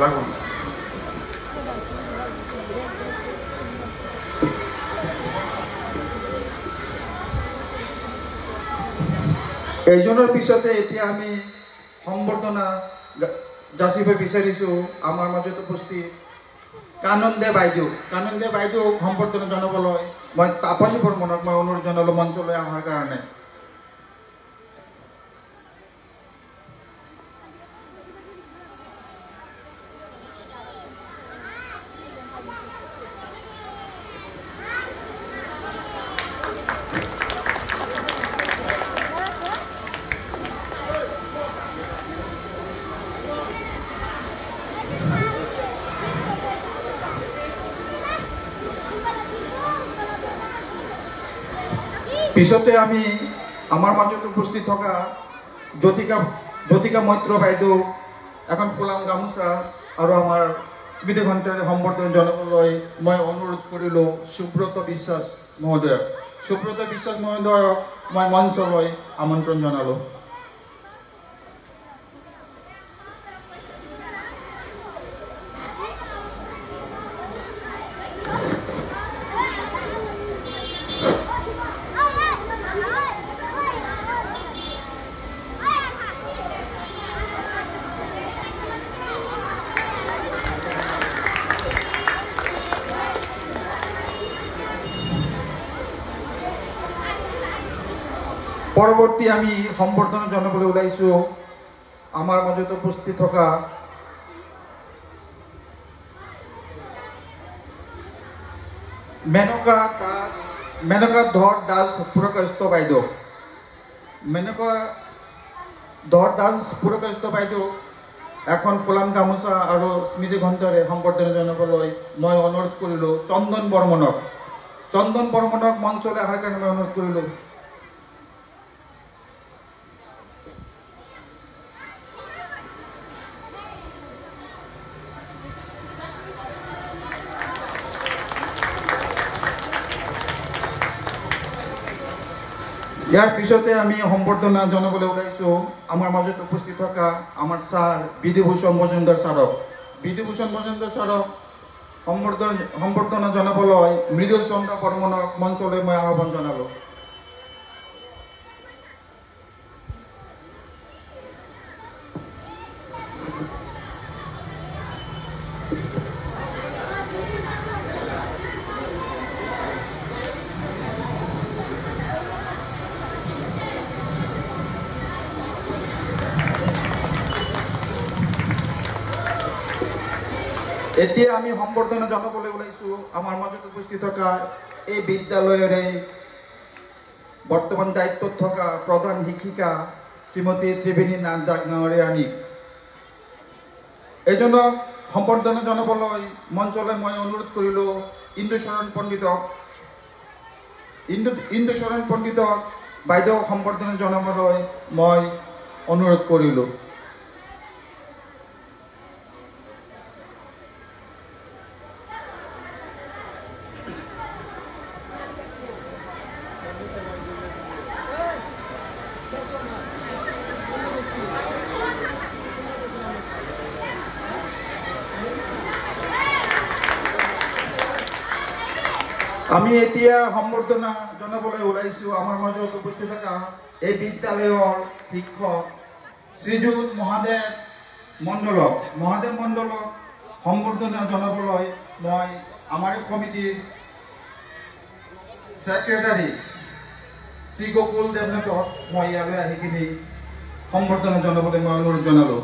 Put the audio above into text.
লাগুন। এইজনৰ পিছতে এতিয়া আমি সম্বৰ্ধনা যাচিব বিচাৰিছোঁ আমাৰ মাজত উপস্থিত কানন্দে বাইদেউ সম্বৰ্ধনা জনাবলৈ মই তাপসী বৰ্মনক মই অনুৰোধ জনালোঁ মঞ্চলৈ অহাৰ কাৰণে। পিছতে আমি আমাৰ মাজত উপস্থিত থকা জ্যোতিকা মৈত্ৰ বাইদেউ এখন ফুলাম গামোচা আৰু আমাৰ স্মৃতি ঘণ্টাৰে সম্বৰ্ধনা জনাবলৈ মই অনুৰোধ কৰিলোঁ সুব্ৰত বিশ্বাস মহোদয়ক মই মঞ্চলৈ আমন্ত্ৰণ জনালোঁ। পৰৱৰ্তী আমি সম্বৰ্ধনা জনাবলৈ ওলাইছোঁ আমাৰ মাজত উপস্থিত থকা মেনকা ধৰ দাস পুৰকায়স্থ বাইদেউ এখন ফুলাম গামোচা আৰু স্মৃতি ঘণ্টাৰে সম্বৰ্ধনা জনাবলৈ মই অনুৰোধ কৰিলোঁ চন্দন বৰ্মনক মঞ্চলৈ অহাৰ কাৰণে মই অনুৰোধ কৰিলোঁ। ইয়াৰ পিছতে আমি সম্বৰ্ধনা জনাবলৈ ওলাইছোঁ আমাৰ মাজত উপস্থিত থকা আমাৰ ছাৰ বিধুভূষণ মজুমদাৰ ছাৰক সম্বৰ্ধনা জনাবলৈ মৃদুল চন্দ্ৰ বৰ্মনক মঞ্চলৈ মই আহ্বান জনালোঁ। এতিয়া আমি সম্বৰ্ধনা জনাবলৈ ওলাইছোঁ আমাৰ মাজত উপস্থিত থকা এই বিদ্যালয়ৰে বৰ্তমান দায়িত্বত থকা প্ৰধান শিক্ষিকা শ্ৰীমতী ত্ৰিবেণী নাথ ডাঙৰীয়ানীক। এজনক সম্বৰ্ধনা জনাবলৈ মঞ্চলৈ মই অনুৰোধ কৰিলোঁ ইন্দুচৰণ পণ্ডিতক বাইদেউক সম্বৰ্ধনা জনাবলৈ মই অনুৰোধ কৰিলোঁ। আমি এতিয়া সম্বৰ্ধনা জনাবলৈ ওলাইছোঁ আমাৰ মাজত উপস্থিত থকা এই বিদ্যালয়ৰ শিক্ষক শ্ৰীযুত মহাদেৱ মণ্ডলক সম্বৰ্ধনা জনাবলৈ মই আমাৰ সমিতিৰ ছেক্ৰেটাৰী শ্ৰী গকুল দেৱনাথক মই ইয়ালৈ আহি কিনি সম্বৰ্ধনা জনাবলৈ মই অনুৰোধ জনালোঁ।